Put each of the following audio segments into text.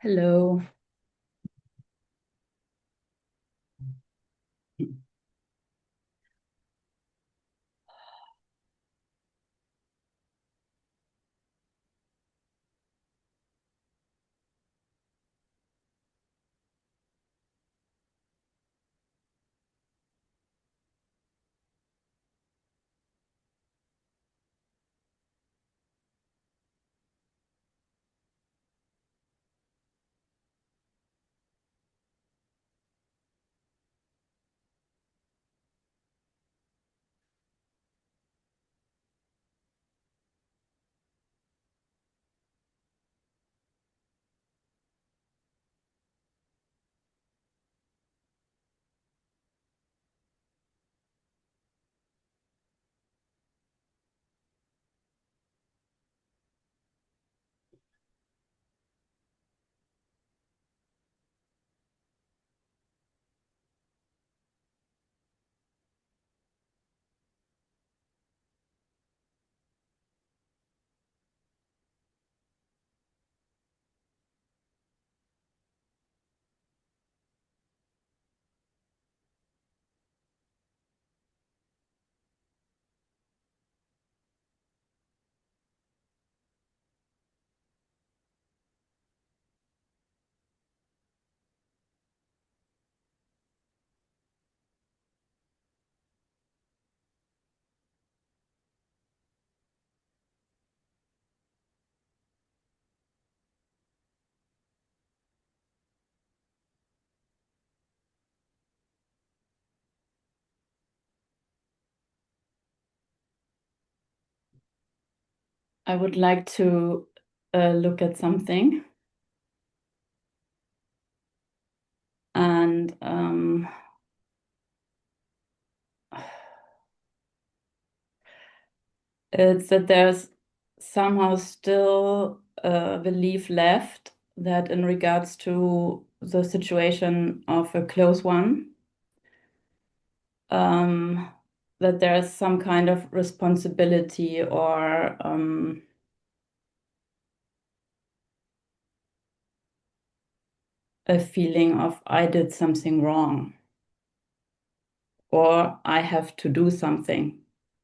Hello. I would like to look at something, and it's that there's somehow still a belief left that in regards to the situation of a close one, um, that there's some kind of responsibility or a feeling of I did something wrong, or I have to do something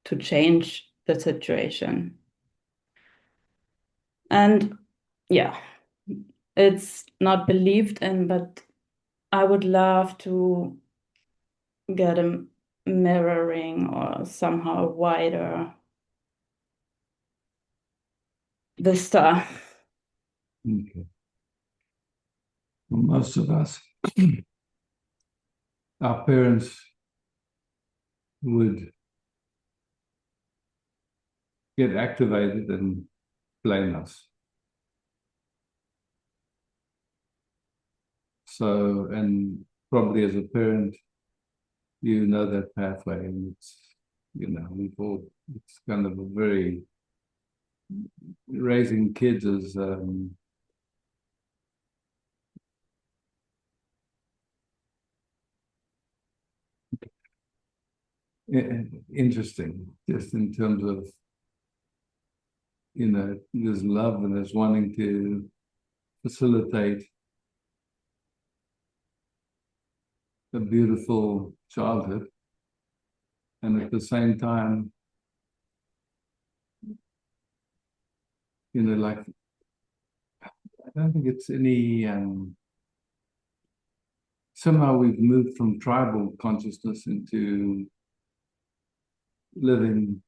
to change the situation. And yeah, it's not believed in, but I would love to get a mirroring or somehow wider vista. Okay. Well, most of us, our parents would get activated and blame us. So, and probably as a parent, you know that pathway, and we've all, it's kind of a very, raising kids is interesting, just in terms of, there's love and there's wanting to facilitate a beautiful childhood. And at the same time, like, I don't think it's any, somehow we've moved from tribal consciousness into living.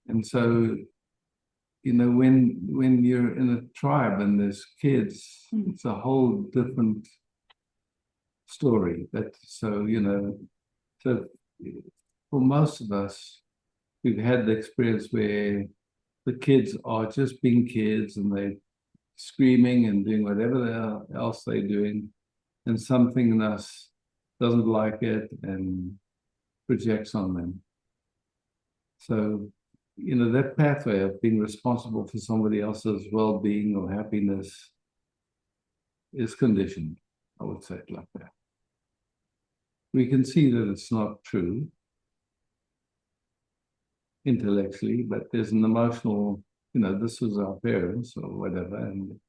And so, when you're in a tribe and there's kids, it's a whole different story. So for most of us, we've had the experience where the kids are just being kids and they're screaming and doing whatever else they're doing, and something in us doesn't like it and projects on them. So, that pathway of being responsible for somebody else's well-being or happiness is conditioned, I would say it like that. We can see that it's not true intellectually, but there's an emotional this was our parents or whatever, and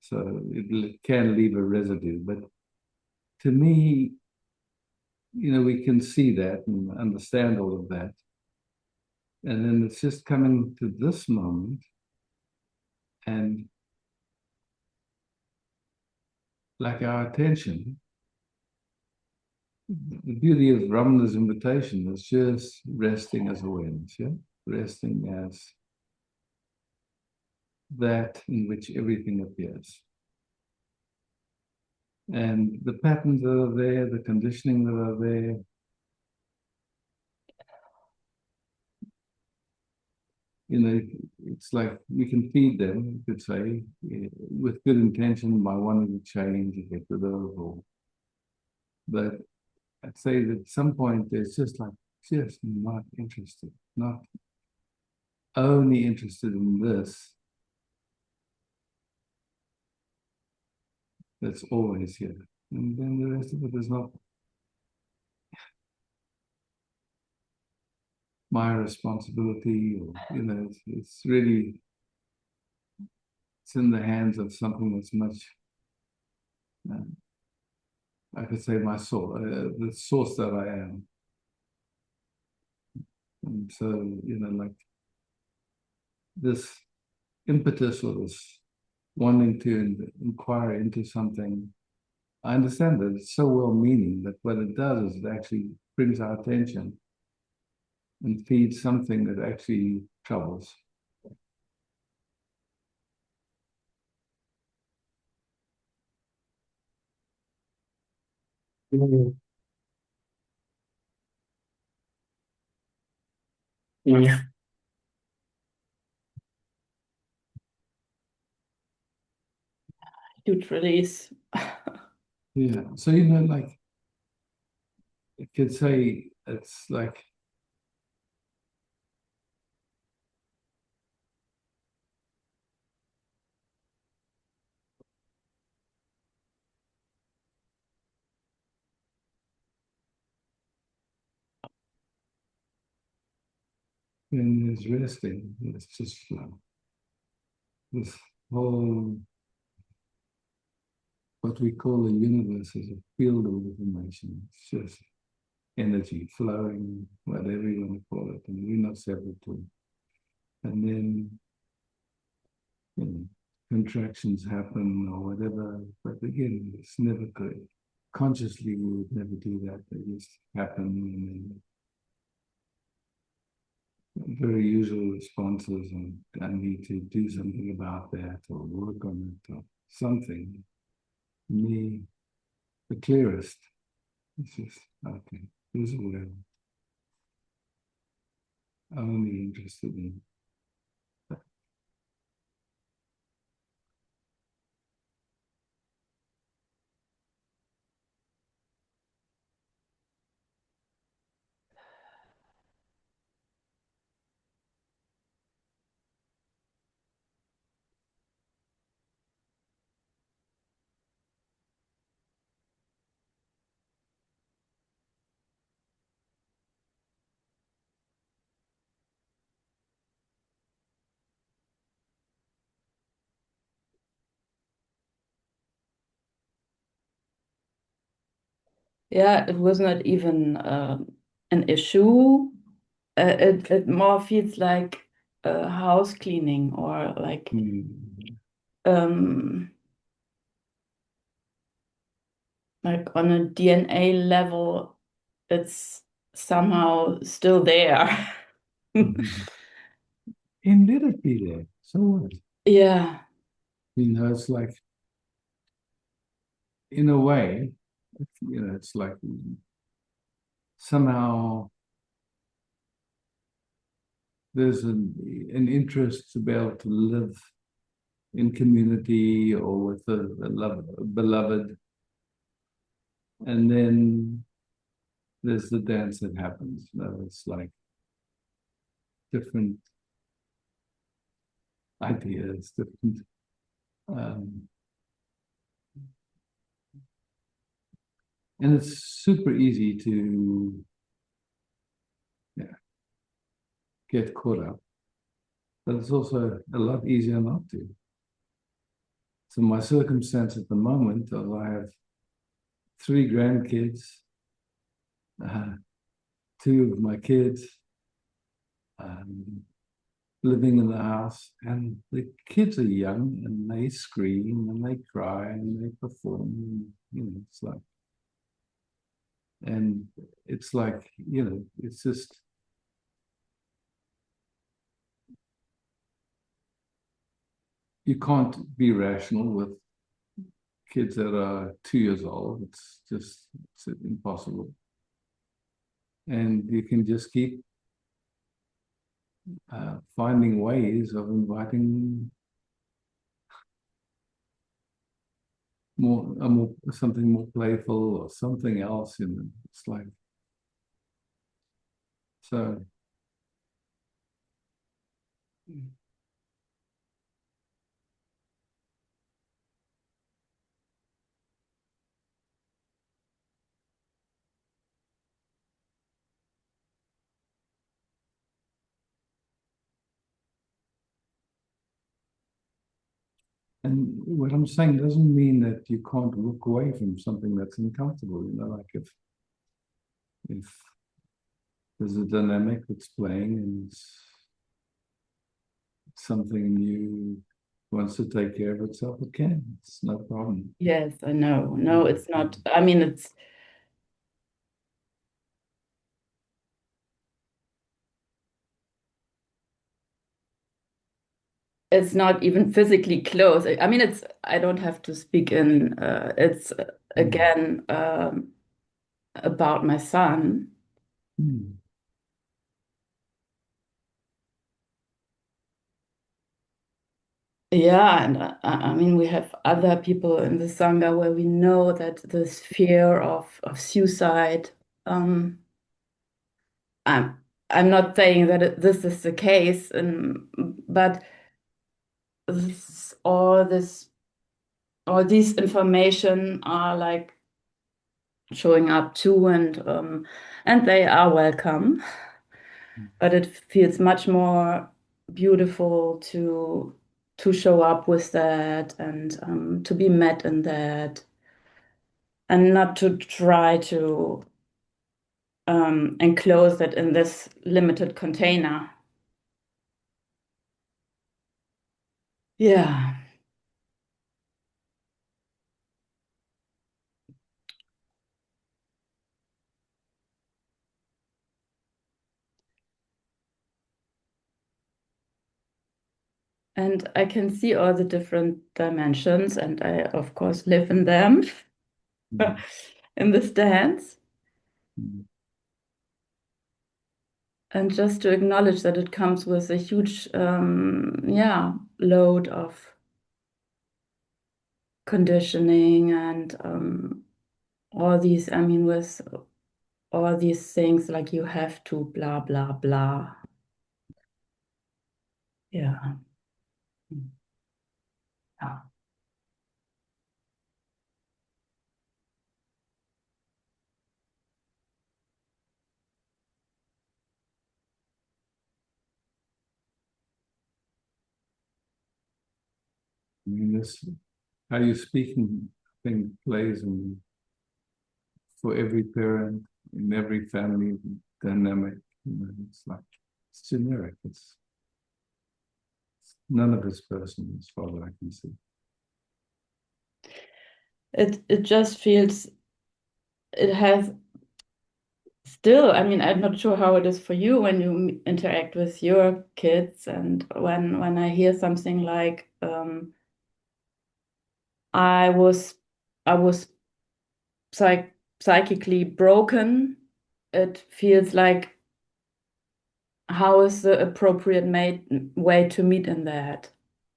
so it can leave a residue. But to me, we can see that and understand all of that. And then it's just coming to this moment and like our attention. The beauty of Ramana's invitation is just resting as awareness, yeah? Resting as that in which everything appears. And the patterns that are there, the conditioning that are there, it's like we can feed them, you could say, with good intention by wanting to change or get rid of, but I'd say that at some point there's just not interested, not only interested in this, that's always here. And then the rest of it is not my responsibility, or, it's really, it's in the hands of something that's much, uh, I could say my soul, the source that I am. And so, like this impetus or this wanting to inquire into something, I understand that it's so well-meaning, but what it does is it actually brings our attention and feeds something that actually troubles. Mm. Yeah. Huge release. Yeah. So, like you could say it's like when there's resting, it's just this whole, what we call the universe is a field of information. It's just energy flowing, whatever you want to call it, and we're not separate to it. And then, you know, contractions happen or whatever, but again, it's never good. Consciously, we would never do that. They just happen, and then very usual responses, and I need to do something about that or work on it or something. Me, the clearest, it's just, okay, who's aware, only interested in. Yeah, it was not even an issue. It more feels like house cleaning or um, like on a DNA level, it's somehow still there. Mm. And let it be there. So what? Yeah. It's like, in a way, it's like somehow there's an interest to be able to live in community or with a beloved. And then there's the dance that happens. It's like different ideas, different. Um, and it's super easy to, yeah, get caught up. but it's also a lot easier not to. So my circumstance at the moment is I have three grandkids, uh, two of my kids um, living in the house, and the kids are young and they scream and they cry and they perform. And, it's like, and it's like, it's just you can't be rational with kids that are 2 years old. It's impossible. And you can just keep finding ways of inviting more something more playful or something else in them. It's like so. And what I'm saying doesn't mean that you can't look away from something that's uncomfortable. Like if there's a dynamic that's playing and it's something new wants to take care of itself, it can. It's no problem. Yes, I know. No, Mm, it's not. I mean, it's not even physically close. I mean, I don't have to speak in, it's mm, again about my son. mm, Yeah, and I mean, we have other people in the Sangha where we know that this fear of suicide, um, I'm, I'm not saying that this is the case, but all all these information are like showing up too, and they are welcome. But it feels much more beautiful to show up with that and to be met in that, and not to try to enclose it in this limited container. Yeah. And I can see all the different dimensions, and I, of course, live in them mm, in the stands. mm. And just to acknowledge that it comes with a huge, yeah, load of conditioning and all these, I mean, with all these things like you have to blah, blah, blah. Yeah. Yeah. I mean, this how you speaking thing plays in for every parent in every family dynamic. It's like it's generic. It's none of it's personal as far as I can see. It just feels it has still, I mean, I'm not sure how it is for you when you interact with your kids, and when I hear something like I was I was psychically broken, it feels like how is the appropriate way to meet in that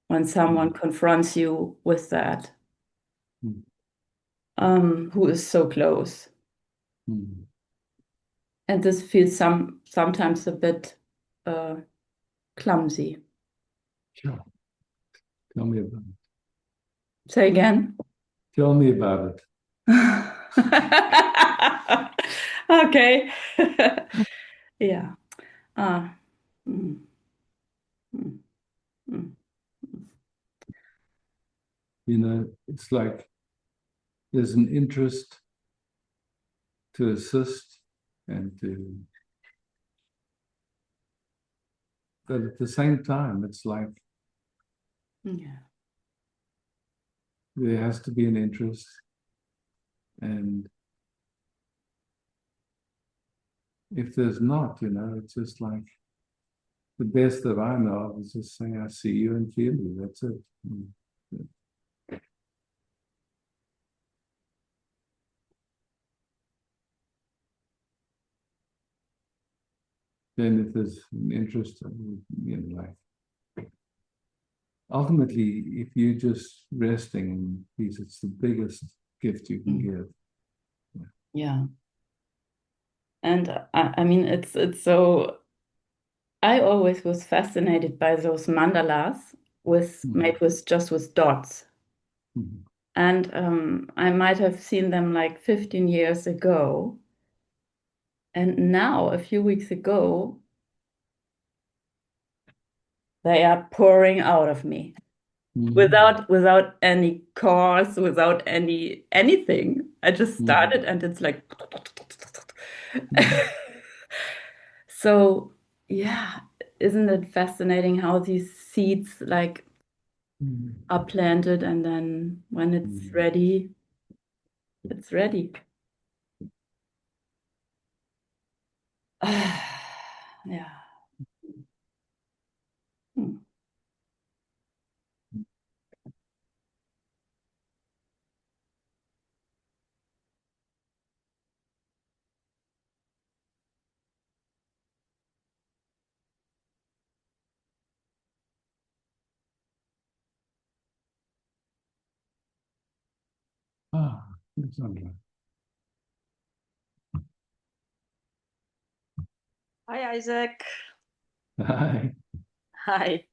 when someone Mm, confronts you with that, mm, who is so close. mm. And this feels sometimes a bit uh, clumsy. Sure. Tell me about it. Say again. Tell me about Okay. Yeah. Ah. Mm, mm. It's like there's an interest to assist and to, but at the same time, it's like Yeah. there has to be an interest. And if there's not, it's just like the best that I know of is just saying, I see you and feel you. That's it. Mm. Then if there's an interest, like ultimately, if you're just resting in peace, it's the biggest gift you can Mm. give. Yeah. And I mean, it's so, I always was fascinated by those mandalas Mhm. made with just with dots. Mhm. And I might have seen them like 15 years ago. And now, a few weeks ago, they are pouring out of me Mhm. without any cause, without anything. I just Mhm. started and it's like Mhm. so yeah, isn't it fascinating how these seeds like Mhm. are planted and then when it's Mhm. ready, it's ready. Yeah. Hmm. Ah, that's not right. Hi, Isaac. Hi. Hi.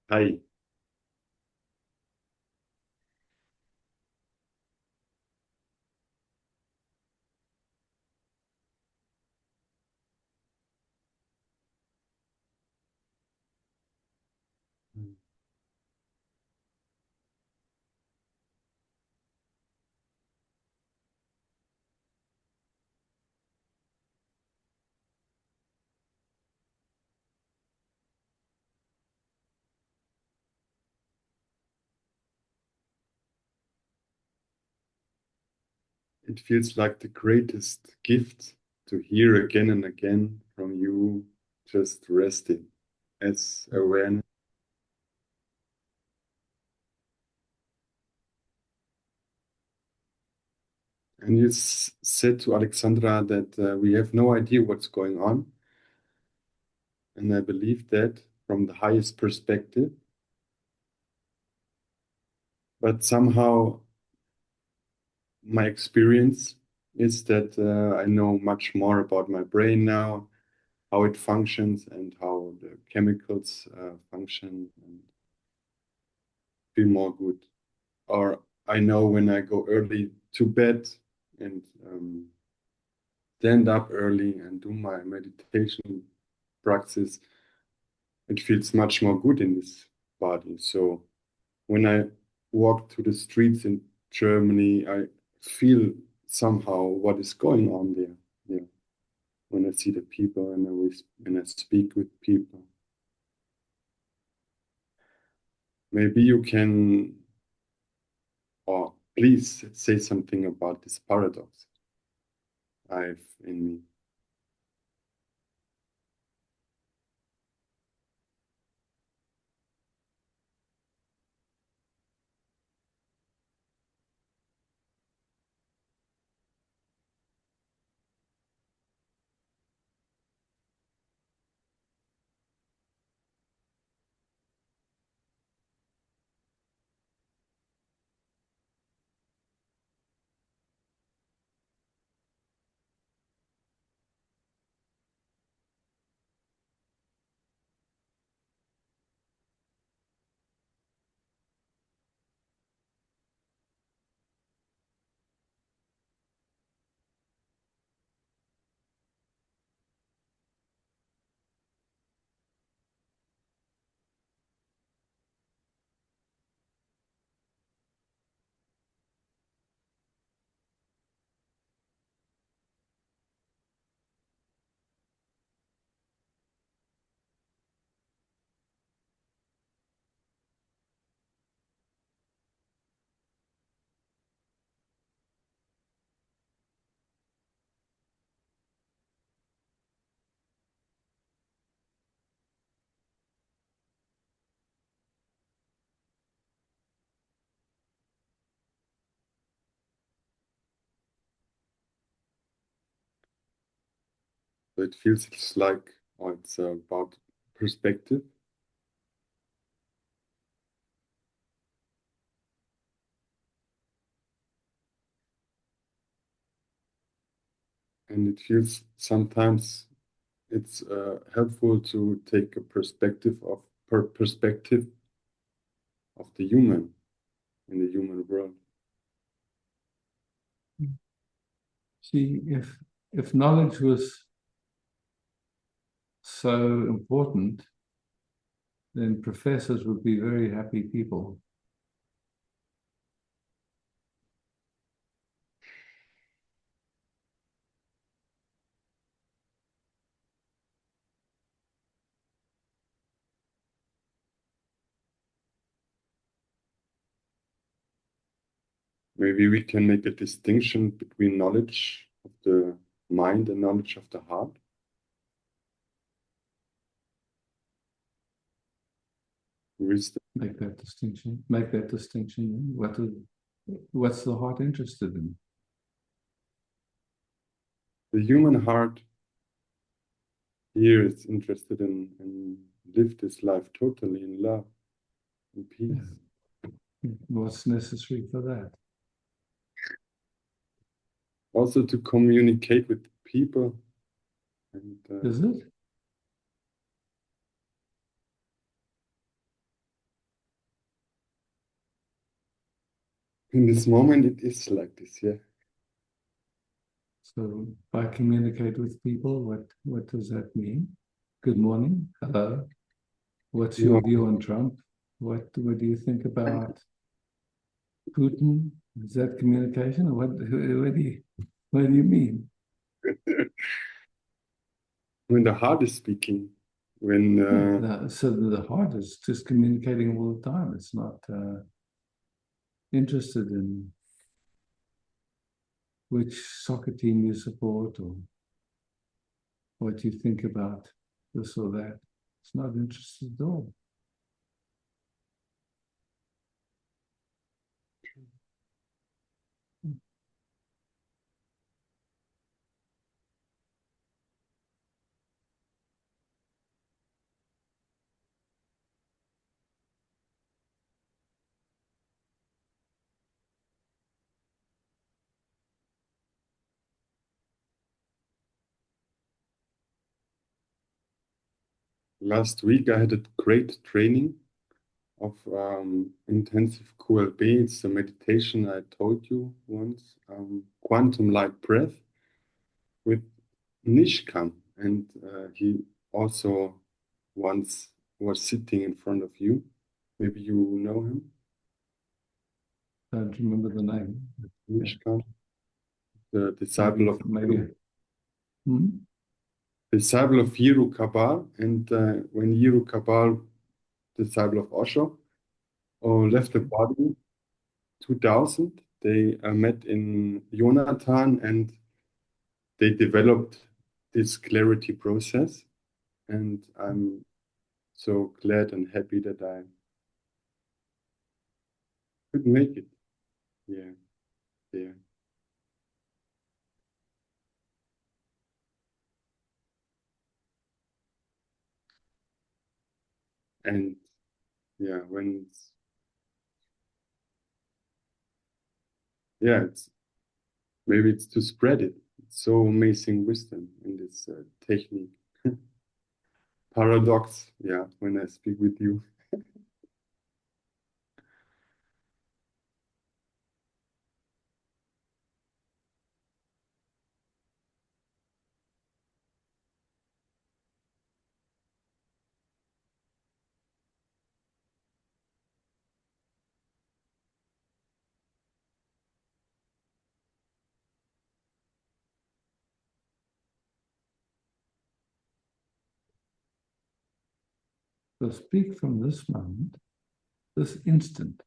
Hi. It feels like the greatest gift to hear again and again from you, just resting as awareness. And you said to Alexandra that we have no idea what's going on. And I believe that from the highest perspective. But somehow my experience is that I know much more about my brain now, how it functions, and how the chemicals function, and feel more good. Or I know when I go early to bed and stand up early and do my meditation practice, it feels much more good in this body. So when I walk through the streets in Germany, I feel somehow what is going on there. Yeah. When I see the people and when I speak with people. Maybe you can, or please say something about this paradox I've in me. So it feels like, oh, it's about perspective. And it feels sometimes it's helpful to take a perspective of the human in the human world. See, if knowledge was so important, then professors would be very happy people. Maybe we can make a distinction between knowledge of the mind and knowledge of the heart. Wisdom. Make that distinction. Make that distinction. What's the heart interested in? The human heart here is interested in live this life totally in love, in peace. Yeah. What's necessary for that? Also to communicate with people. And, Is it? in this moment, it is like this, yeah. So if I communicate with people, what does that mean? Good morning. Hello. What's No, your view on Trump? What do you think about Putin? Is that communication, or what do you mean? when the heart is speaking, when So the heart is just communicating all the time. It's not interested in which soccer team you support or what you think about this or that. It's not interested at all. last week I had a great training of intensive QLB. It's a meditation I told you once, quantum light breath with Nishkam. And he also once was sitting in front of you. Maybe you know him, I don't remember the name. Yeah, Nishkam, the disciple of maybe. Hmm? disciple of Yiru Kabal. And when Yiru Kabal, disciple of Osho, left the body 2000, they met in Jonathan and they developed this clarity process. And I'm so glad and happy that I could make it. Yeah, yeah. And yeah, it's maybe it's to spread it. It's so amazing wisdom in this technique. Paradox, yeah, when I speak with you. So speak from this moment, this instant.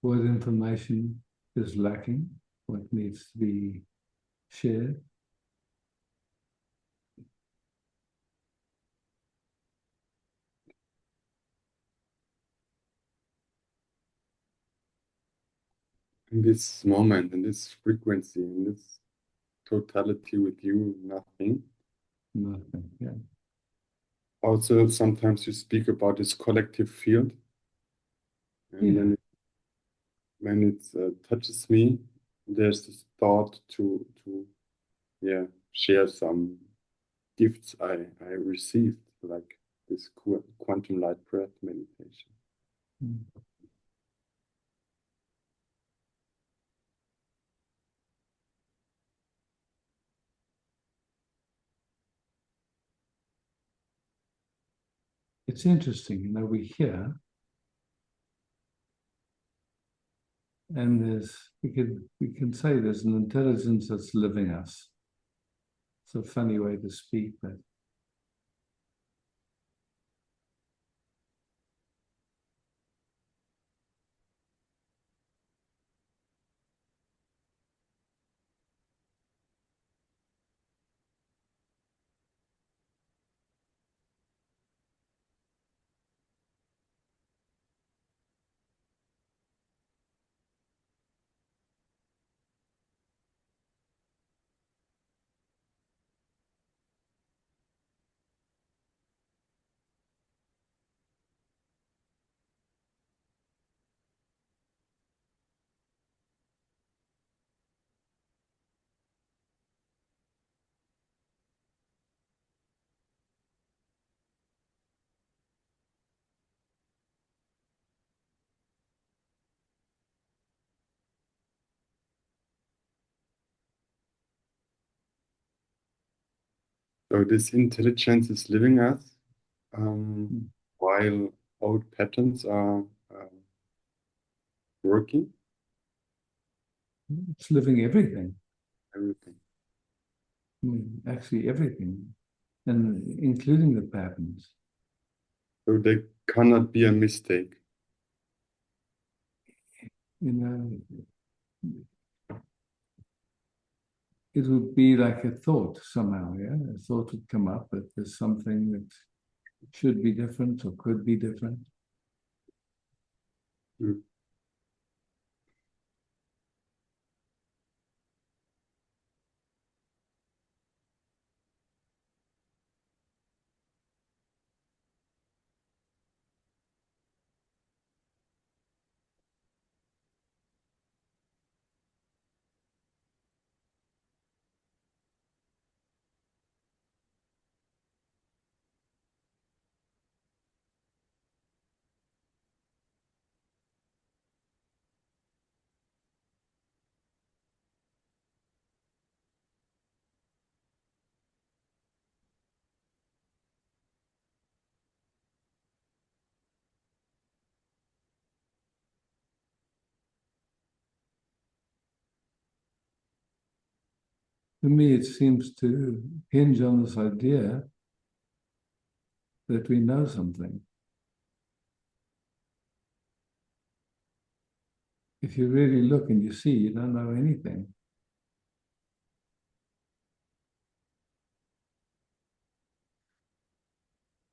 what information is lacking, what needs to be shared. In this moment, in this frequency, in this totality with you, nothing. Nothing, yeah. Also, sometimes you speak about this collective field, and Yeah. when it touches me, there's this thought to yeah share some gifts I received, like this quantum light breath meditation. Mm. It's interesting, you know, we hear, and we can say there's an intelligence that's living us. It's a funny way to speak, but So this intelligence is living us, um, mm, while old patterns are working. it's living everything. Everything. I mean, actually everything, and including the patterns. So there cannot be a mistake. You know, it would be like a thought somehow, yeah? A thought would come up that there's something that should be different or could be different. Mm. To me, it seems to hinge on this idea that we know something. If you really look and you see, you don't know anything.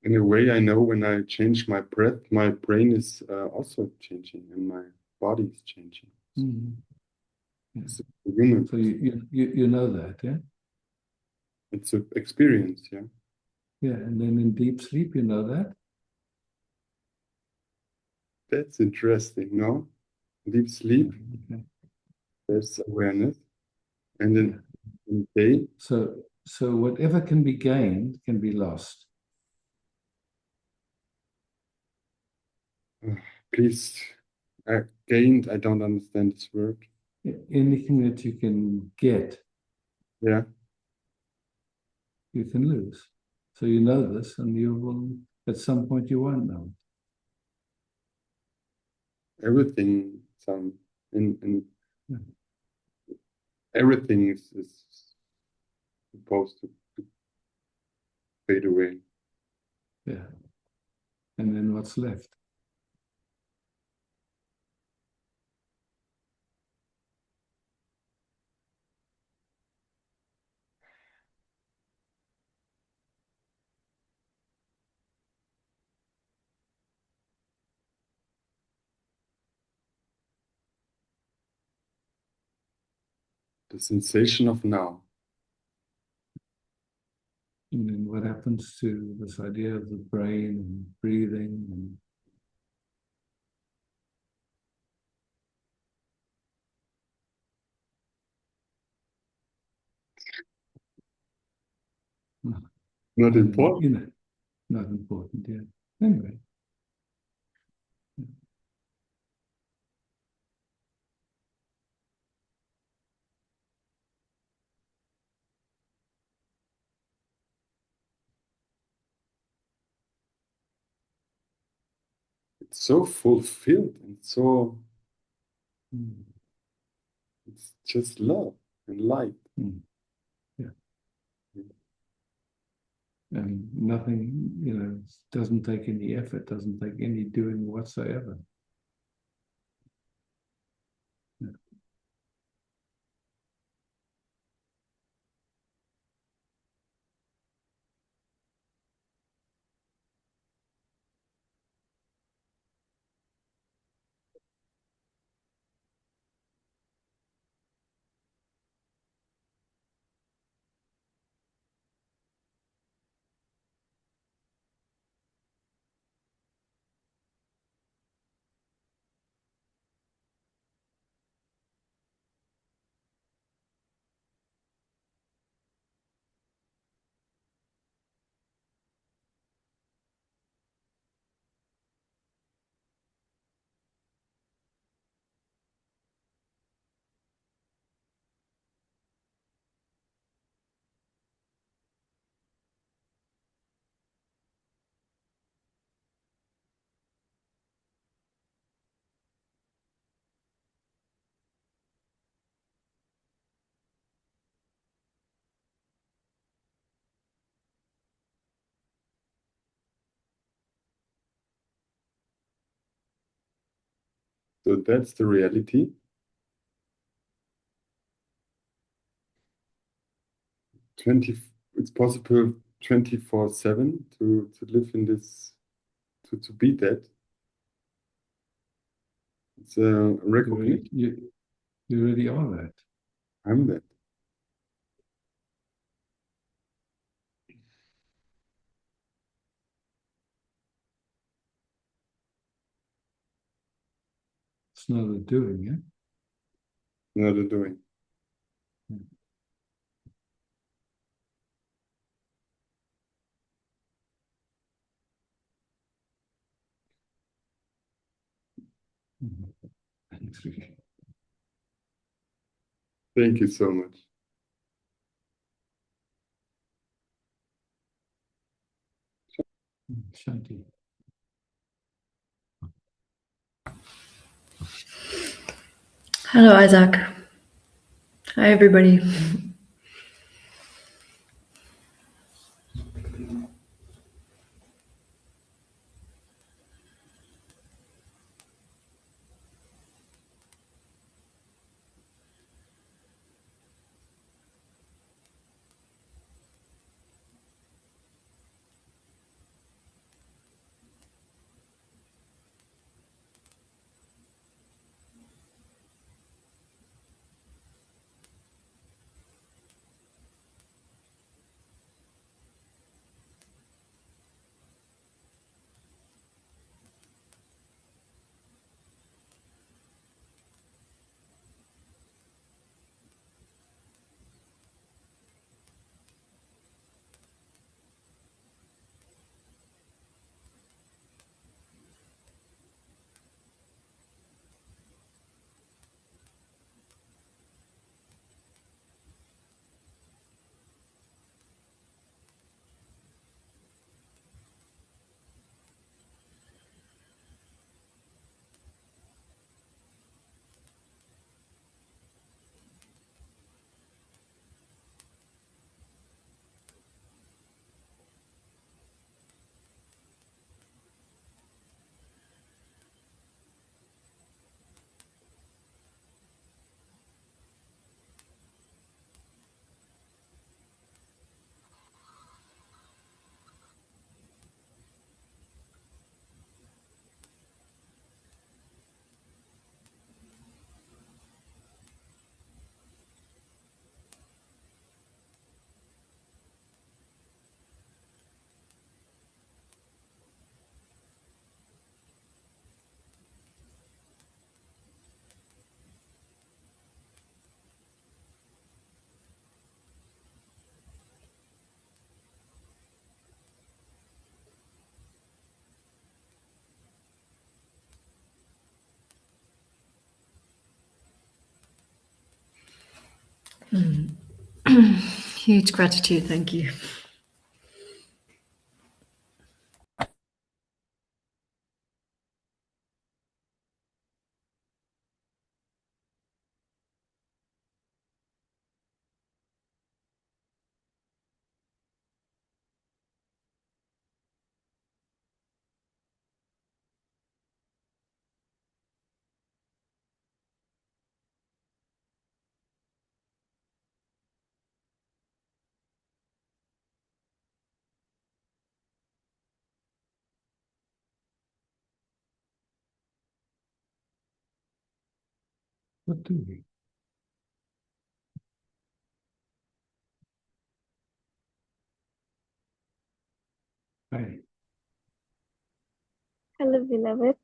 In a way, I know when I change my breath, my brain is also changing and my body is changing. Mm. Yeah. It's a human. So you know that, yeah? It's an experience, yeah. Yeah, and then in deep sleep, you know that? That's interesting, no? Deep sleep, Yeah, okay. there's awareness, and Yeah. in day, So whatever can be gained can be lost. uh, please, gained. I don't understand this word. Anything that you can get, Yeah, you can lose. So you know this, and you will, at some point, you won't know. everything. Some in Yeah. everything is supposed to fade away. Yeah. Yeah. And then what's left? The sensation of now. And then what happens to this idea of the brain and breathing and Not important. you know, not important, yeah. Anyway. It's so fulfilled and so Mm. it's just love and light. Mm. Yeah. And nothing, doesn't take any effort, doesn't take any doing whatsoever. Yeah. So that's the reality. 20, it's possible 24/7 to live in this, to be that. It's a recognition. You really are that. I'm that. It's not a doing, yeah? Not a doing. Mhm. Thanks, Rick. Thank you so much. Shanti. Hello, Isaac. Hi, everybody. Huge gratitude, thank you. What do we? Hi. Hello, beloved.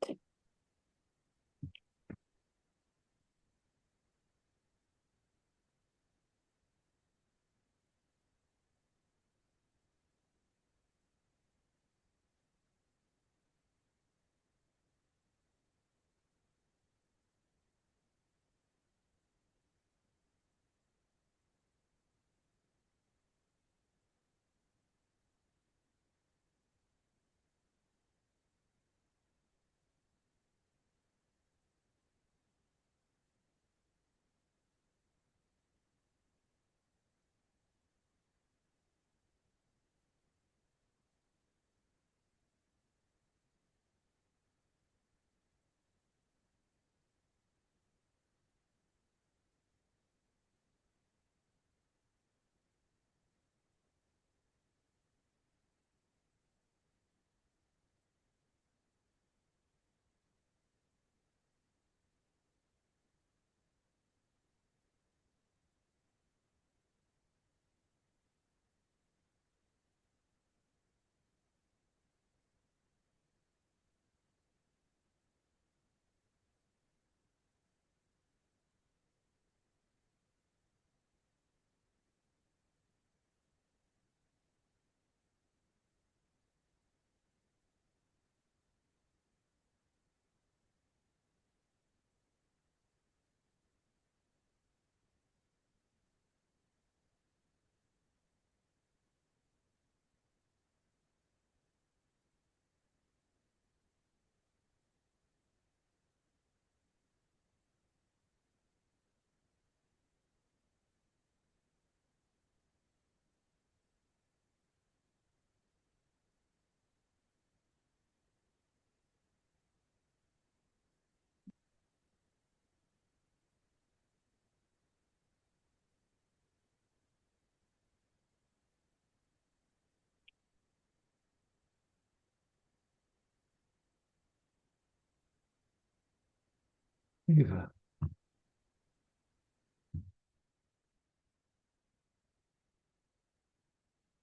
Eva.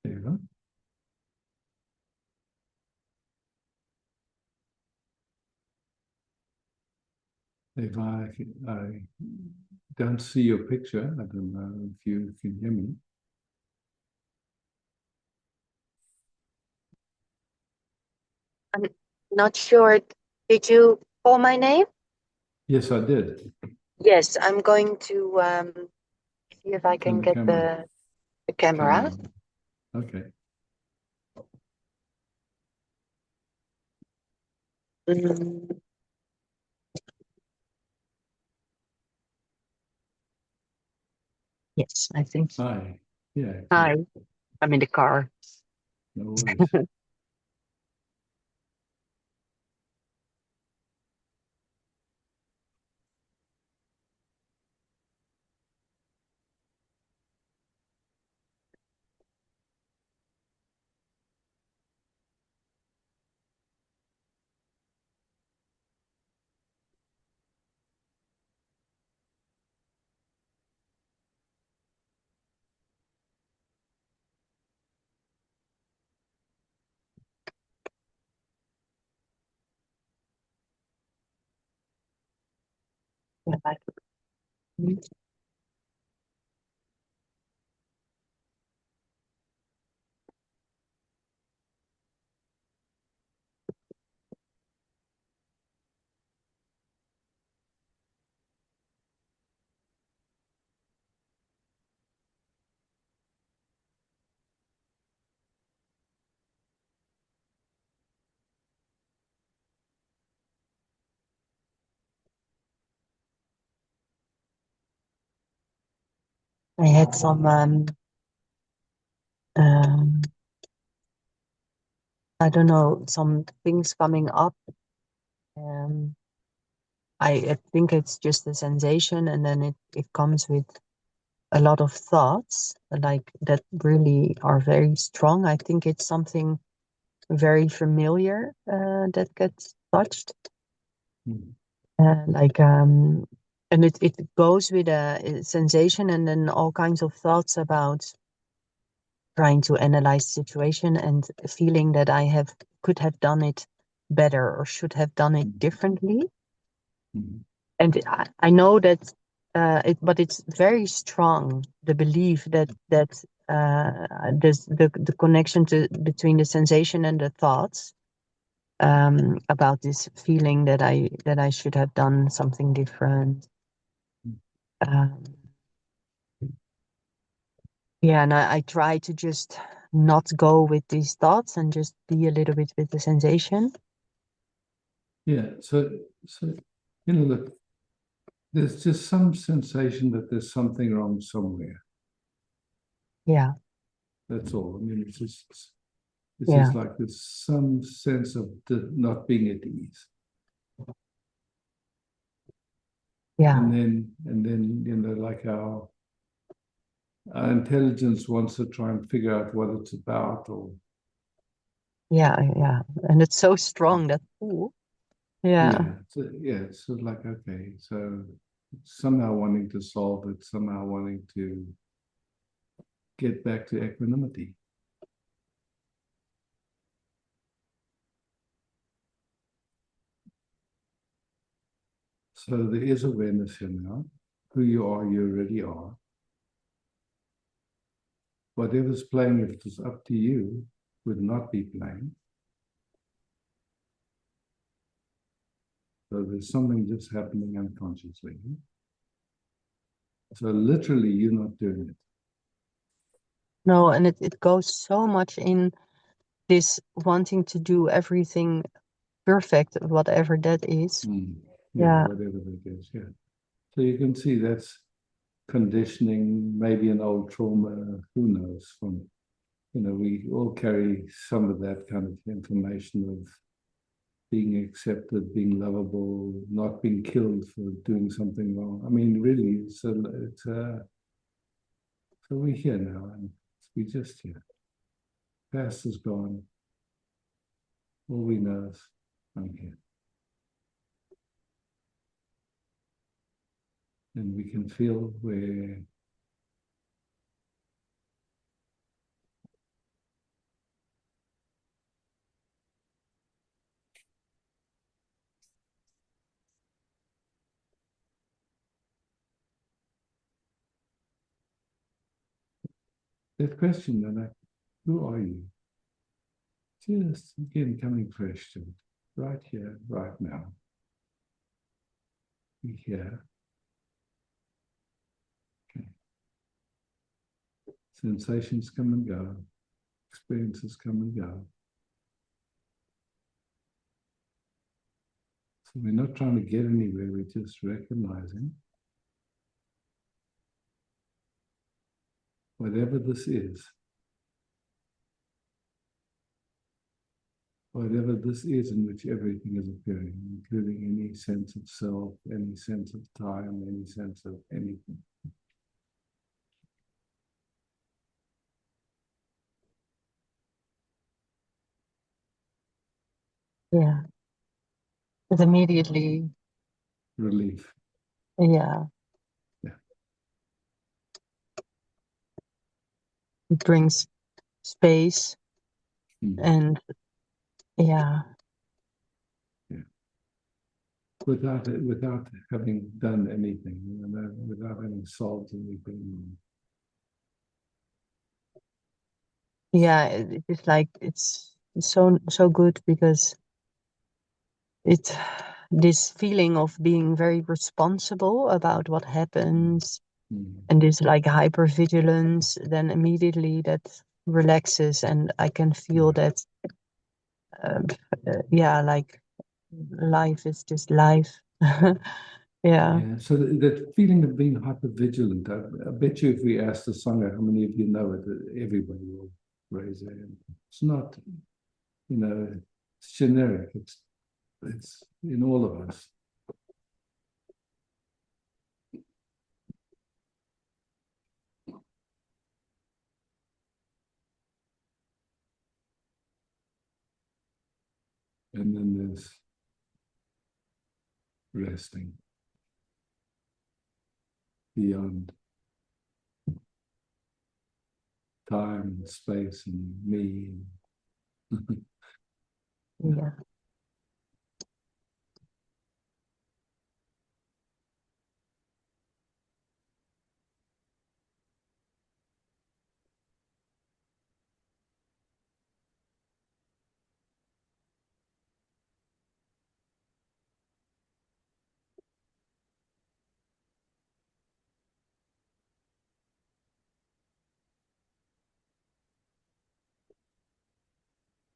Eva. Eva, I don't see your picture. I don't know if you can hear me. I'm not sure. Did you call my name? Yes, I did. Yes, I'm going to see if I Turn can the get camera. the camera. Okay. Mm, yes, I think. Hi. Yeah. Hi, I'm in the car. No worries. I had some um, I don't know, some things coming up. Um, I think it's just a sensation, and then it comes with a lot of thoughts like that really are very strong. I think it's something very familiar that gets touched. Mm. Like and it goes with a sensation and then all kinds of thoughts about trying to analyze the situation and feeling that could have done it better or should have done it differently. Mm. And I know that but it's very strong, the belief that there's the connection between the sensation and the thoughts about this feeling that I should have done something different. Um, yeah, and I try to just not go with these thoughts and just be a little bit with the sensation. Yeah. So look, there's just some sensation that there's something wrong somewhere. Yeah, That's all. I mean, it's yeah, just like there's some sense of not being at ease. yeah, And then like our intelligence wants to try and figure out what it's about, or yeah. And it's so strong, that pull. Yeah, yeah, it's sort of like, okay, so somehow wanting to solve it, somehow wanting to get back to equanimity. So there is awareness here now. Who you are, you already are. Whatever's playing, if it was up to you, would not be playing. So there's something just happening unconsciously. So literally, you're not doing it. no, and it goes so much in this wanting to do everything perfect, whatever that is. Yeah, Yeah, whatever that is. Yeah. So you can see that's conditioning, maybe an old trauma, who knows, from, we all carry some of that kind of information of being accepted, being lovable, not being killed for doing something wrong. I mean, really, so we're here now, and we're just here. Past is gone. All we know is I'm here. And we can feel where that question, then, who are you? Just again coming fresh to it, right here, right now. Be here. Okay. Sensations come and go, experiences come and go. So we're not trying to get anywhere, we're just recognizing whatever this is, whatever this is in which everything is appearing, including any sense of self, any sense of time, any sense of anything. yeah. It immediately, Relief. yeah, Yeah. it brings space and yeah. Yeah. Without having done anything, without having solved anything. Yeah, it's like it's so good because it this feeling of being very responsible about what happens and this like hypervigilance, then immediately that relaxes and I can feel that yeah, like life is just life. Yeah. Yeah, so that feeling of being hyper vigilant, I bet you if we asked the Sangha, how many of you know it, everybody will raise their hand. It's not, it's generic. It's in all of us. And then there's resting beyond time and space and me. Yeah.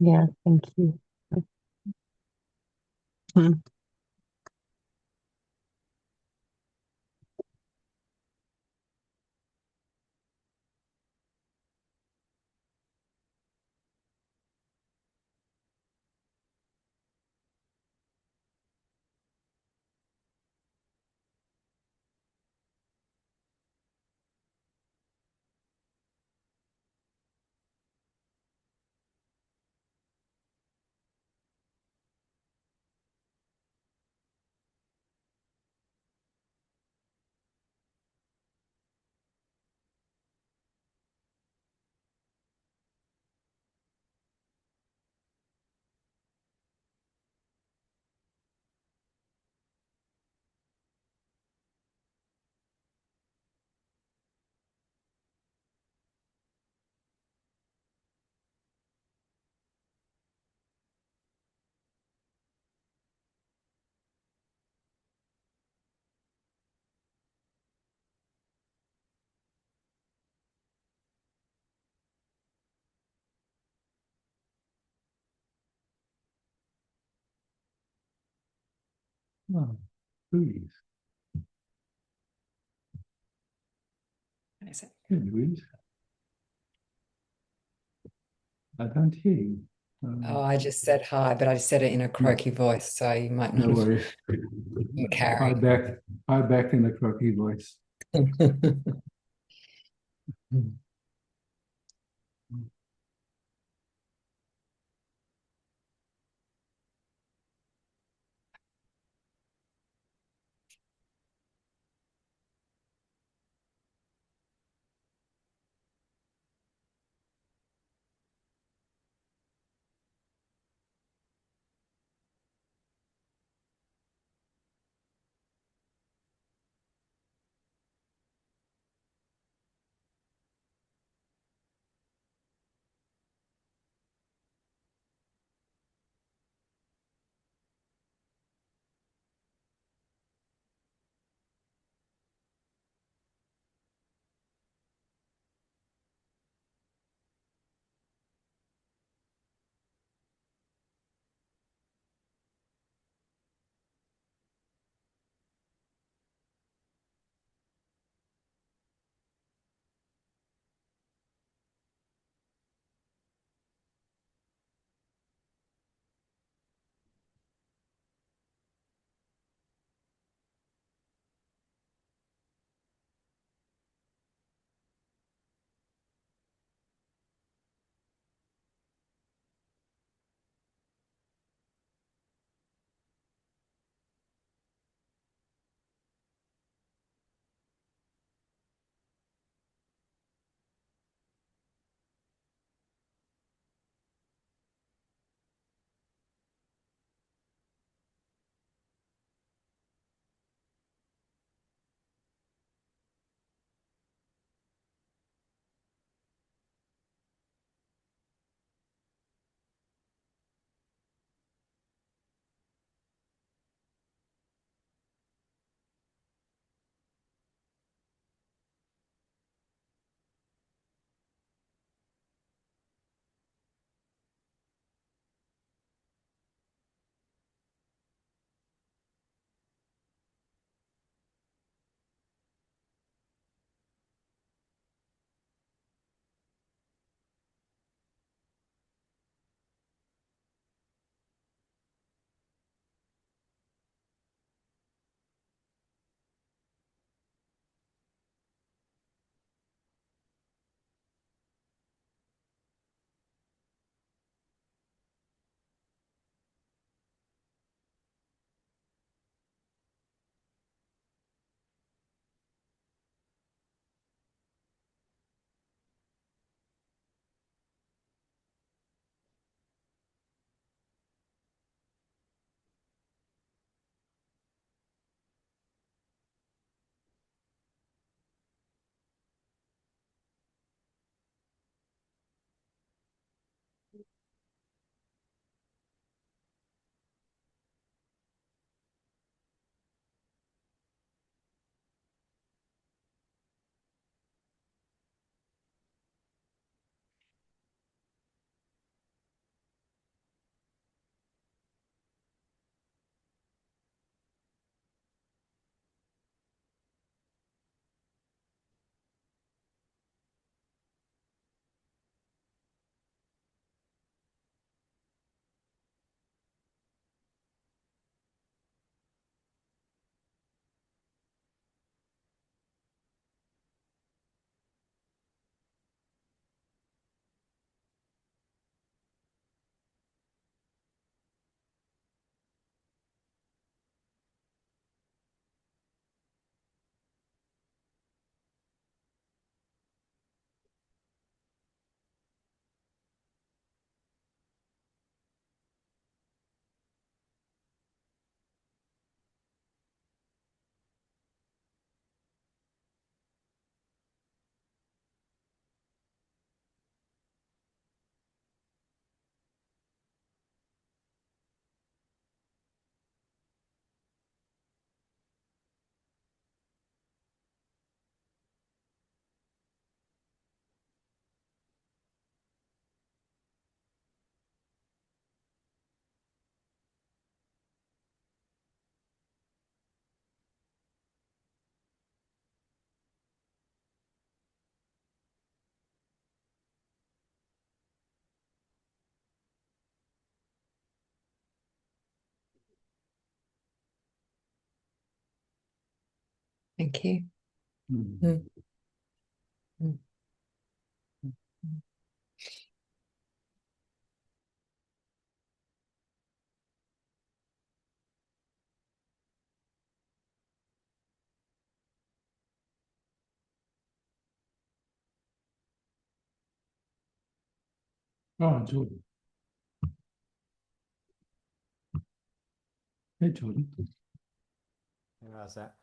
Yeah, thank you. Hmm. Oh, Louise. Is it? Hey, Louise. I don't hear you. Oh, I just said hi, but I said it in a croaky voice, so you might No not worries. carry. Hi back in the croaky voice. Thank you. Mm. Mm. Mm. Oh, Jordan. Hey, Jordan. How's that?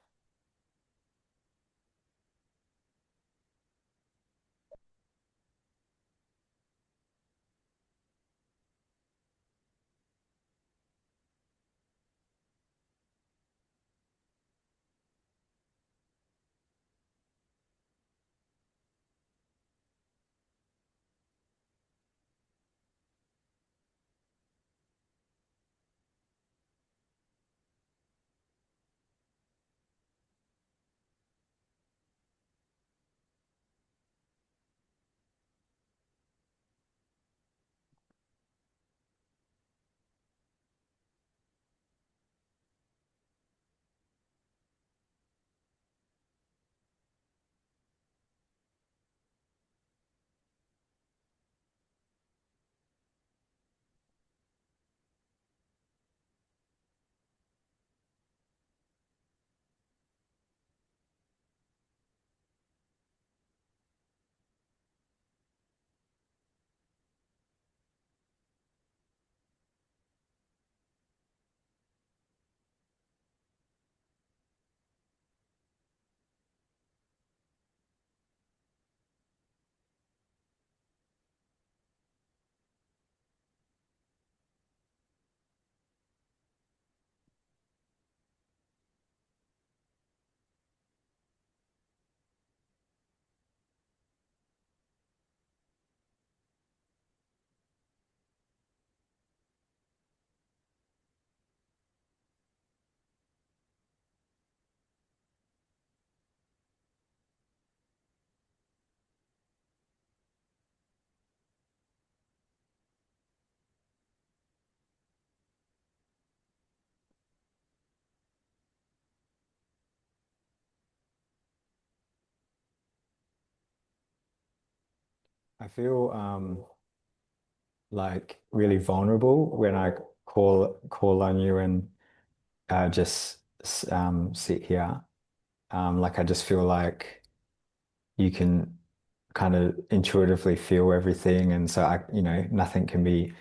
I feel like really vulnerable when I call on you and just sit here. Like I just feel like you can kind of intuitively feel everything, and so nothing can be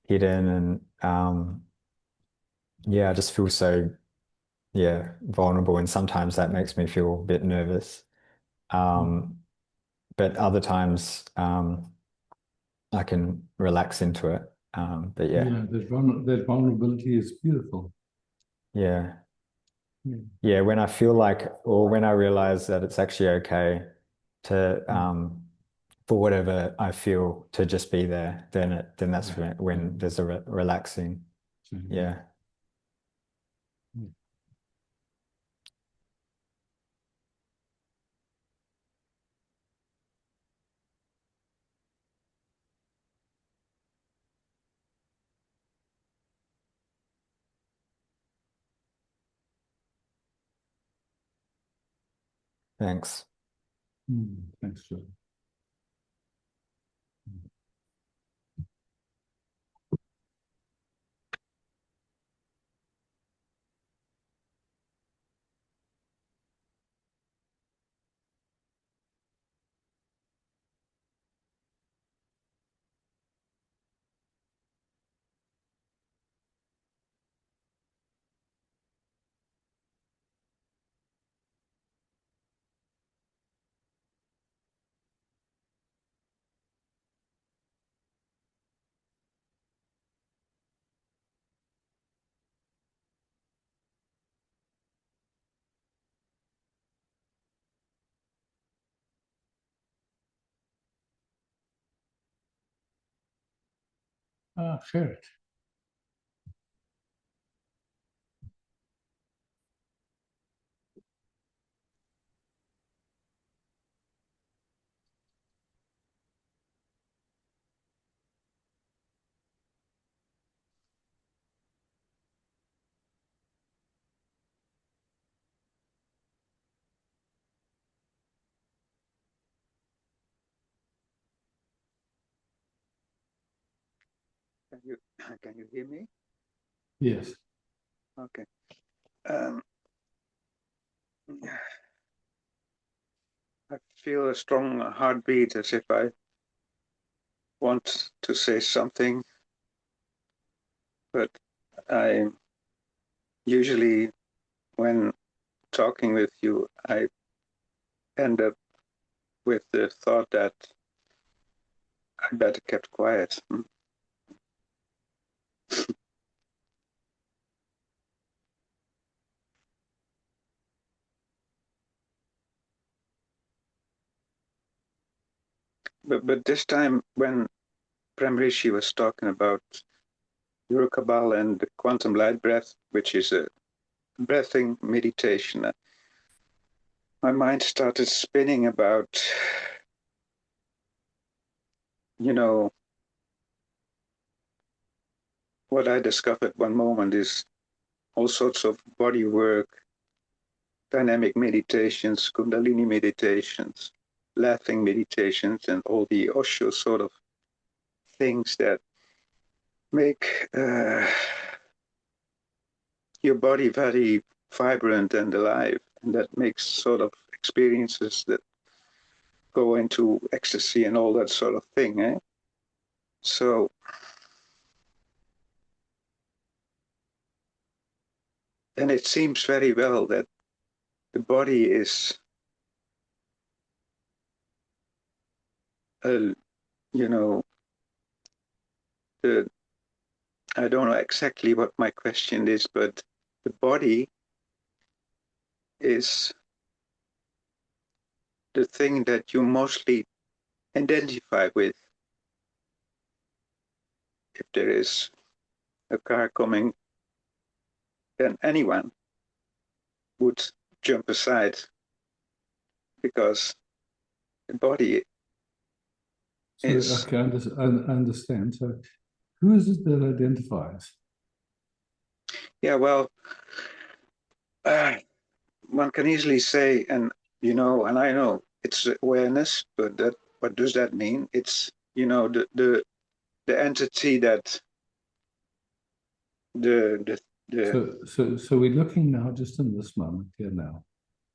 hidden, and yeah, I just feel so vulnerable, and sometimes that makes me feel a bit nervous. Um, but other times I can relax into it. But Yeah, that vulnerability is beautiful. yeah. Yeah. Yeah, when I feel like, or when I realize that it's actually okay to, for whatever I feel to just be there, then that's Yeah. when there's a relaxing. So, Yeah. yeah. Thanks. Thanks, Jordan. Share it. Can you hear me? Yes. Okay. Um, I feel a strong heartbeat as if I want to say something, but I usually, when talking with you, I end up with the thought that I better kept quiet. But this time, when Prem Rishi was talking about Urukabal and the quantum light breath, which is a breathing meditation, my mind started spinning about, you know, what I discovered one moment is all sorts of body work, dynamic meditations, Kundalini meditations, laughing meditations, and all the Osho sort of things that make your body very vibrant and alive, and that makes sort of experiences that go into ecstasy and all that sort of thing. So, and it seems very well that the body is, you know, the I don't know exactly what my question is, but the body is the thing that you mostly identify with. If there is a car coming, then anyone would jump aside because the body So, is, okay, I understand. So, who is it that identifies? yeah, well, uh, one can easily say, and and I know it's awareness, but what does that mean? It's, the entity that the So we're looking now just in this moment here now.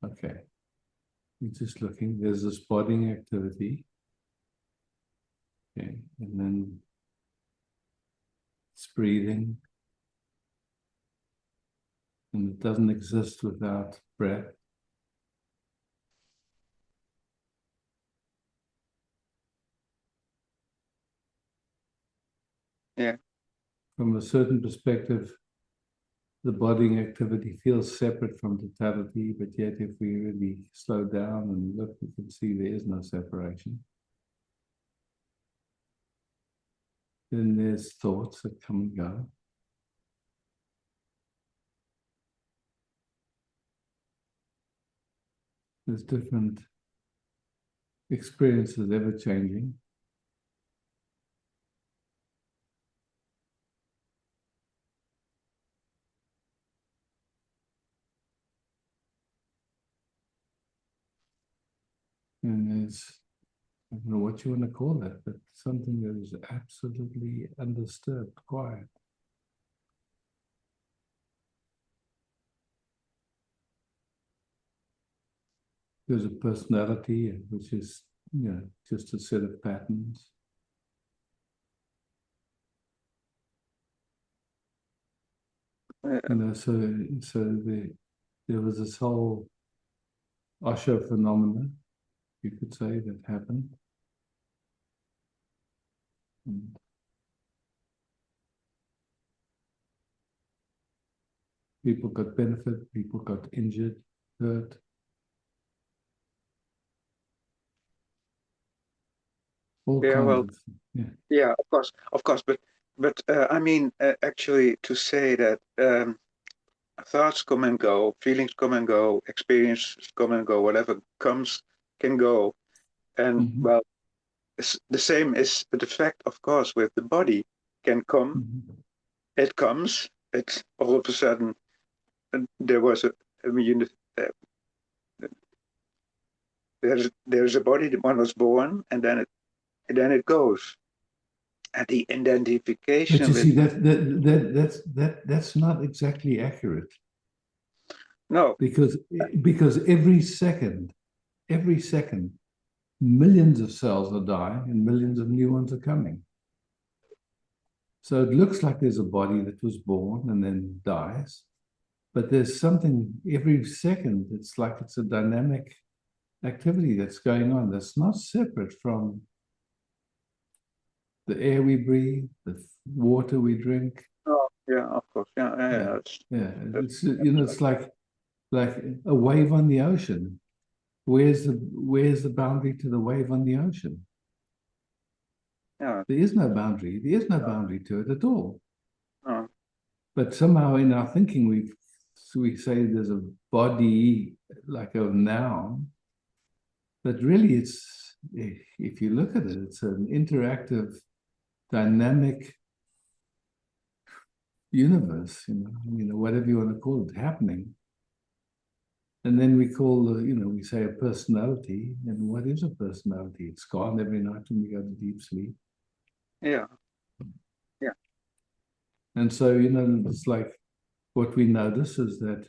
Okay. We're just looking. There's this bodying activity. Okay. And then it's breathing. And it doesn't exist without breath. yeah, From a certain perspective, the bodying activity feels separate from totality, but yet if we really slow down and look, we can see there is no separation. Then there's thoughts that come and go. There's different experiences ever changing. And there's, I don't know what you want to call that, but something that is absolutely undisturbed, quiet. There's a personality, which is, just a set of patterns. There was this whole Osho phenomena, you could say, that happened. And people got benefit, people got injured, hurt. All yeah, kinds well, of, yeah. yeah, of course, but I mean, actually, to say that thoughts come and go, feelings come and go, experiences come and go, whatever comes can go, and Mm-hmm. well, the same is the fact, of course, with the body can come, Mm-hmm. it comes, it's all of a sudden there was I mean, there's a body, the one was born, and then it goes. And the But identification you with, see, that's not exactly accurate no, because every second, millions of cells are dying and millions of new ones are coming. So it looks like there's a body that was born and then dies, but there's something every second. It's like it's a dynamic activity that's going on that's not separate from the air we breathe, the water we drink. oh, yeah, of course, yeah, yeah, Yeah, that's, yeah. that's, It's it's like a wave on the ocean. Where's the boundary to the wave on the ocean? yeah, There is no boundary. There is no boundary to it at all. no, But somehow in our thinking we say there's a body like a noun, but really it's, if you look at it, it's an interactive, dynamic universe, whatever you want to call it, happening. And then we call we say a personality. And what is a personality? It's gone every night when we go to deep sleep. yeah, yeah, And so, it's like what we notice is that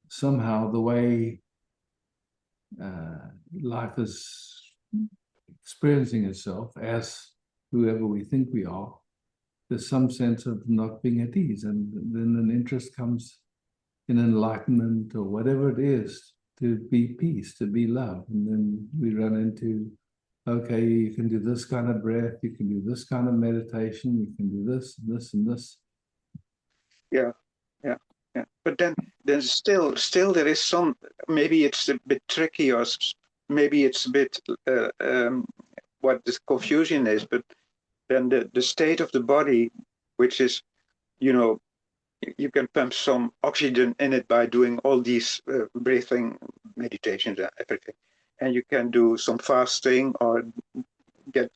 somehow the way life is experiencing itself as whoever we think we are, there's some sense of not being at ease. And then an interest comes in enlightenment or whatever it is, to be peace, to be love. And then we run into, okay, you can do this kind of breath, you can do this kind of meditation, you can do this, and this. yeah, yeah, yeah. But then still there is some, maybe it's a bit tricky, or maybe it's a bit what this confusion is, but then the state of the body, which is, you can pump some oxygen in it by doing all these breathing meditations and everything. And you can do some fasting or get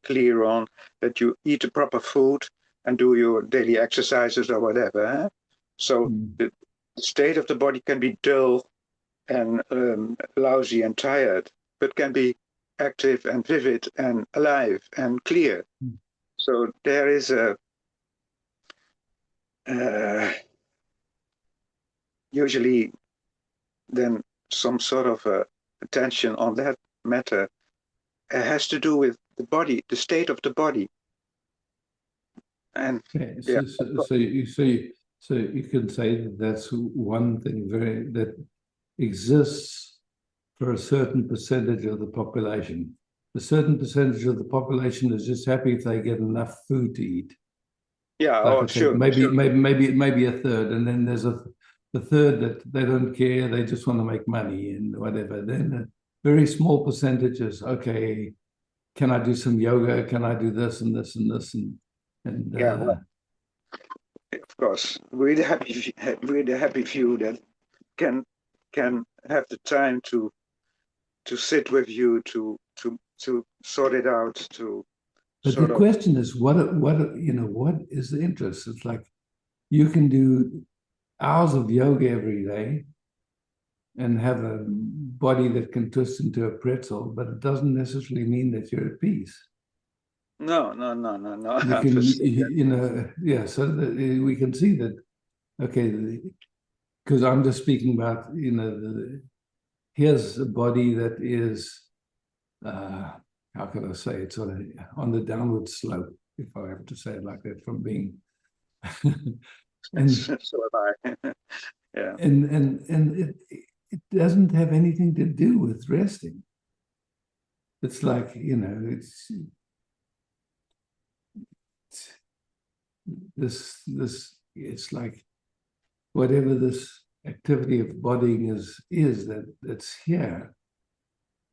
clear on that you eat the proper food and do your daily exercises or whatever. Eh? So the state of the body can be dull and lousy and tired, but can be active and vivid and alive and clear. So there is a usually then some sort of attention on that matter has to do with the body, the state of the body. And Okay, yeah, so you can say that that's one thing that exists for a certain percentage of the population. A certain percentage of the population is just happy if they get enough food to eat. yeah, Like oh, I said, sure, maybe a third, and then there's the third that they don't care, they just want to make money and whatever. Then a very small percentages, okay, can I do some yoga? Can I do this and this and this and yeah, well, of course, we're the happy few that can have the time to sit with you to sort it out, to But sort the of, question is, what is the interest? It's like you can do hours of yoga every day and have a body that can twist into a pretzel, but it doesn't necessarily mean that you're at peace. no, You I can, understand. yeah. So we can see that. Okay, because I'm just speaking about, here's a body that is, how can I say, it's on the downward slope, if I have to say it like that, from being and So am I. Yeah, and it doesn't have anything to do with resting. It's like, it's this it's like whatever this activity of bodying is that's here.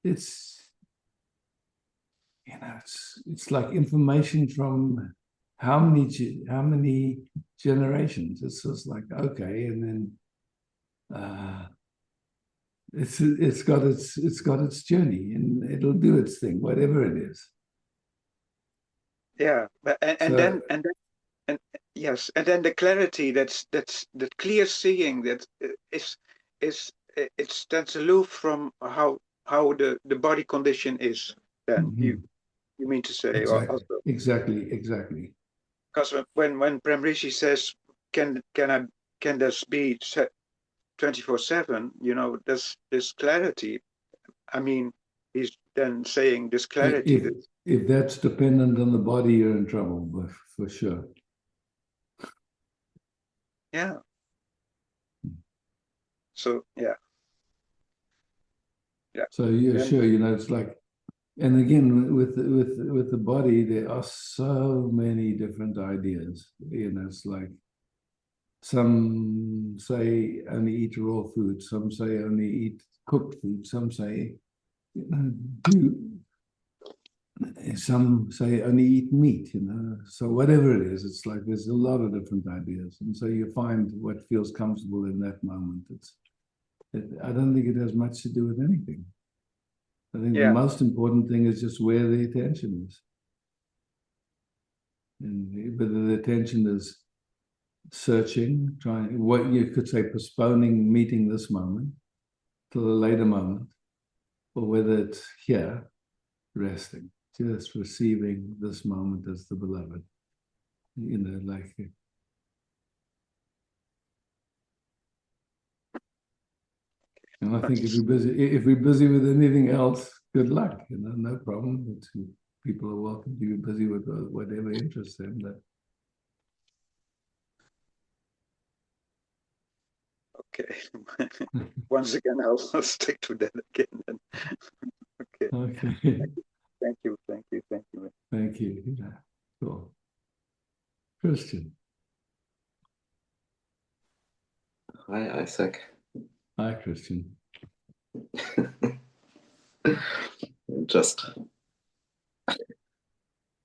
It's it's like information from how many generations. It's just like, okay, and then it's got its journey, and it'll do its thing, whatever it is. yeah, but So and yes, and then the clarity, that clear seeing, that it stands aloof from how the body condition is. Then mhm. You mean to say, or Exactly, also, exactly. because when Prem Rishi says, can this be 24/7? You know, this clarity. I mean, he's then saying this clarity. If that's dependent on the body, you're in trouble, for sure. Yeah. So yeah. So you're sure, it's like, and again with the body, there are so many different ideas. It's like some say only eat raw food, some say only eat cooked food, some say do some say only eat meat, So whatever it is, it's like there's a lot of different ideas, and so you find what feels comfortable in that moment. I don't think it has much to do with anything. I think the most important thing is just where the attention is, and whether the attention is searching, trying, what you could say, postponing meeting this moment till a later moment, or whether it's here, resting, just receiving this moment as the beloved. Like, and I think if we're busy with anything else, good luck. No problem. People are welcome to be busy with whatever interests them. But okay. Once again, I'll stick to that again. Then. Okay. Okay. Thank you. Thank you. Cool. Christian. Hi, Isaac. Hi, Christian. Just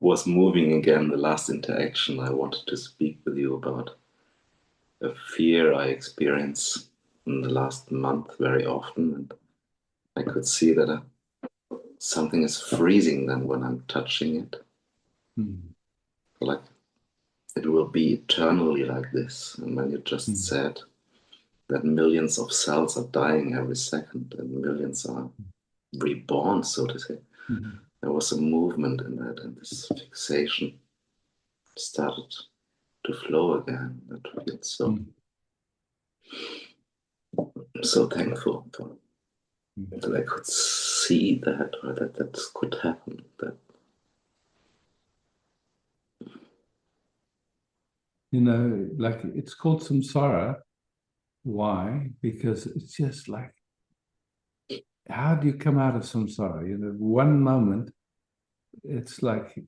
was moving again the last interaction. I wanted to speak with you about a fear I experience in the last month very often, and I could see that something is freezing then when I'm touching it. Like it will be eternally like this. And when you just said that millions of cells are dying every second and millions are reborn, so to say, there was a movement in that, and this fixation started to flow again. That feels so thankful for that I could see that, or that could happen. That like it's called samsara. Why? Because it's just like, how do you come out of samsara? One moment, it's like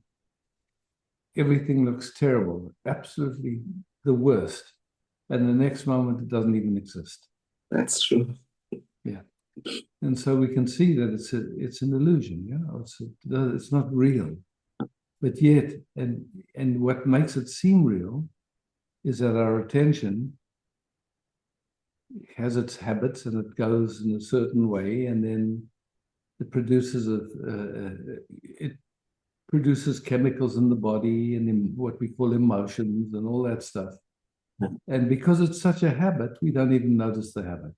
everything looks terrible, absolutely the worst. And the next moment, it doesn't even exist. That's true. Yeah. And so we can see that it's an illusion. It's not real. But yet, and what makes it seem real is that our attention has its habits and it goes in a certain way, and then it produces chemicals in the body and in what we call emotions and all that stuff. And because it's such a habit, we don't even notice the habit.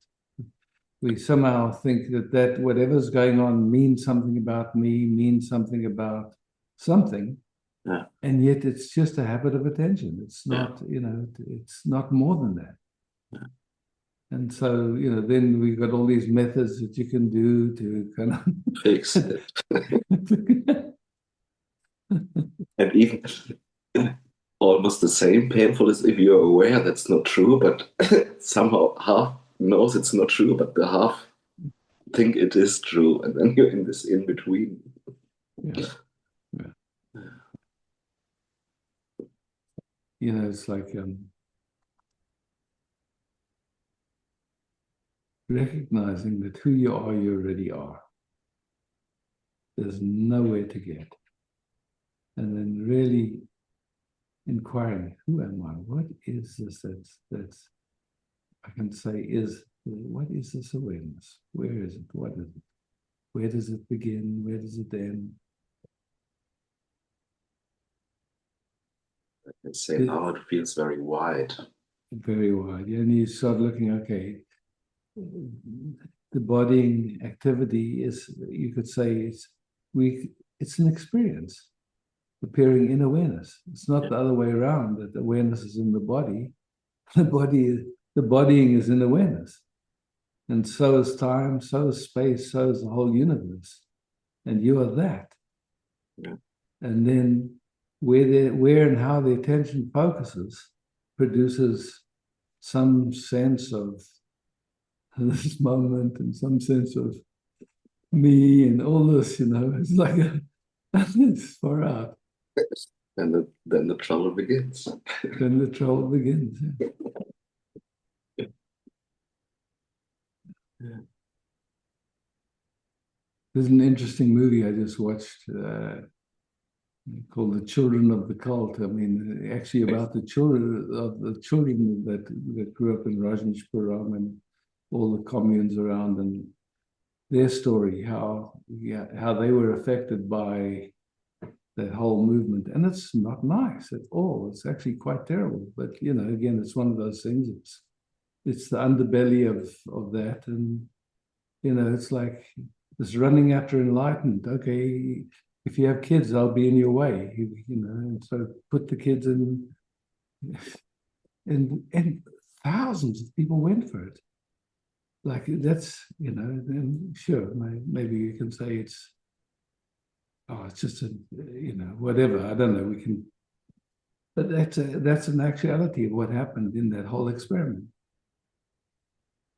We somehow think that whatever's going on means something about me, means something about something. Yeah. And yet it's just a habit of attention. It's not, it's not more than that. Yeah. And so, then we've got all these methods that you can do to kind of fix it. And even almost the same painful as if you're aware that's not true, but somehow half knows it's not true, but the half think it is true, and then you're in this in between. Yeah. It's like recognizing that who you are, you already are. There's nowhere to get. And then really inquiring, who am I? What is this that's I can say what is this awareness? Where is it? What is it? Where does it begin? Where does it end? I say now it feels very wide. Very wide. And you start looking, okay, the bodying activity is, you could say, it's an experience appearing in awareness. It's not the other way around, that awareness is in the body. The bodying is in awareness. And so is time, so is space, so is the whole universe. And you are that. Yeah. And then where and how the attention focuses produces some sense of this moment and some sense of me and all this, it's like it's far out. Then the trouble begins. Then the trouble begins. Yeah. Yeah. There's an interesting movie I just watched called "The Children of the Cult." I mean, actually about the children that grew up in Rajneeshpuram and all the communes around, and their story, how they were affected by that whole movement. And it's not nice at all. It's actually quite terrible. But again, it's one of those things. It's the underbelly of that, and it's like this running after enlightenment. Okay, if you have kids, they'll be in your way. And so put the kids in, and thousands of people went for it. Like that's then sure, maybe you can say it's just whatever. I don't know. We can, but that's an actuality of what happened in that whole experiment.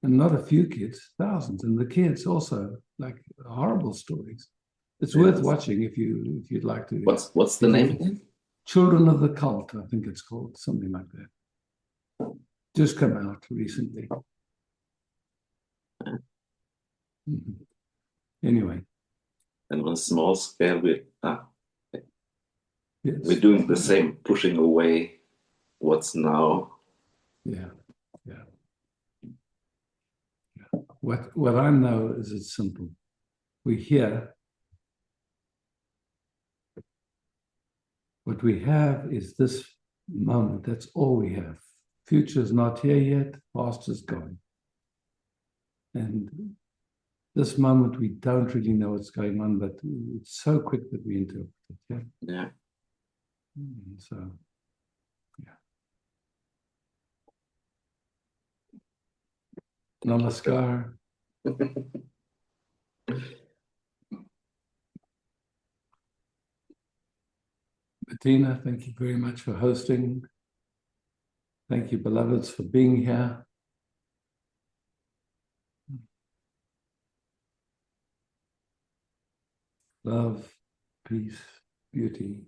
And not a few kids, thousands, and the kids also, like horrible stories. It's worth watching if you'd like to. What's the name again? Children of the Cult, I think it's called, something like that. Just come out recently. Mm-hmm. Anyway. And on a small scale, Yes. we're doing the same, pushing away what's now. Yeah. What I know is it's simple. We hear. What we have is this moment. That's all we have. Future is not here yet. Past is gone. And this moment, we don't really know what's going on, but it's so quick that we interpret it. Yeah. So, yeah. Namaskar. Bettina, thank you very much for hosting. Thank you, beloveds, for being here. Love, peace, beauty.